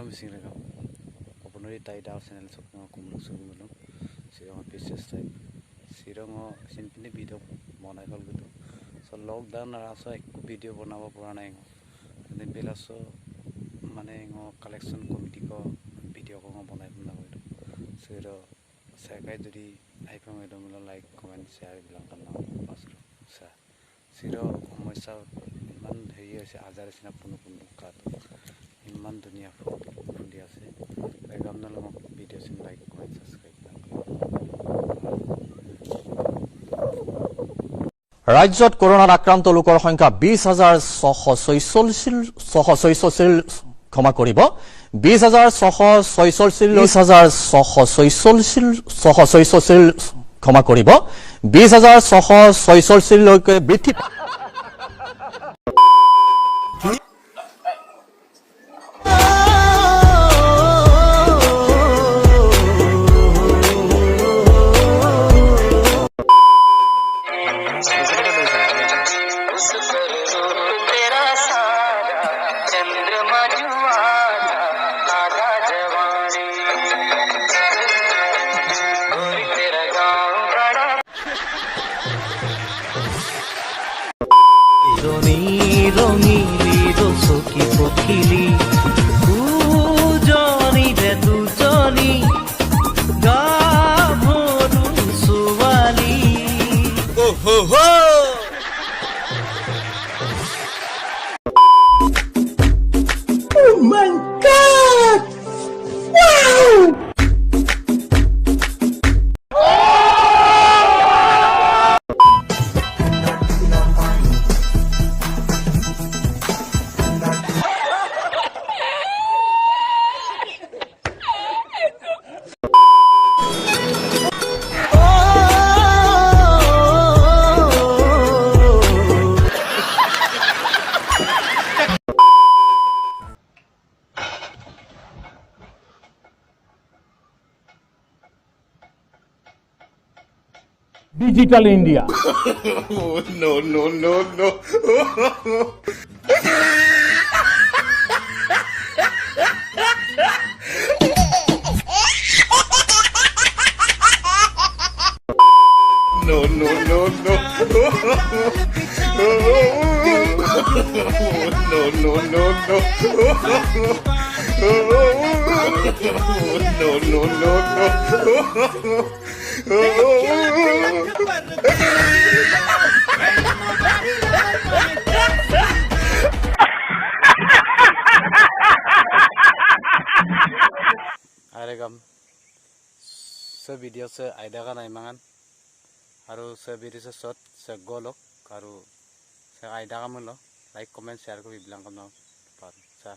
Salam Singram. Openly tied out channels of Kumulum, Sirong pieces type. Sirong simply video monacal good. So lockdown are also a video on our Puranang. And then Pilaso Manango collection committee video on Bonnet. Siro Sakadri, Hypomedom like comment share Blancan Pasco. Siro myself man here Azar Sinapunukar. Iman dunia India se pegamna logo videos in like comment subscribe ৰাজ্যত কৰোনাত আক্ৰান্ত লোকৰ সংখ্যা 20,646 ক্ষমা কৰিব 20,646 ক্ষমা কৰিব 20,646 লৈকে বৃদ্ধি ৰঙিলি ৰসকি পখিলি দুজনি ৰে দুজনি গাভৰু ছোৱালী Oh my God! Wow! Digital India. Oh, no, no, no, no. No, no, no, no. No, no, no, no. No, no, no, no. Aregam se video se aida ka naimangan aru se video se shot se golok aru se aida ka mulo like comment share ko bilang kono par sa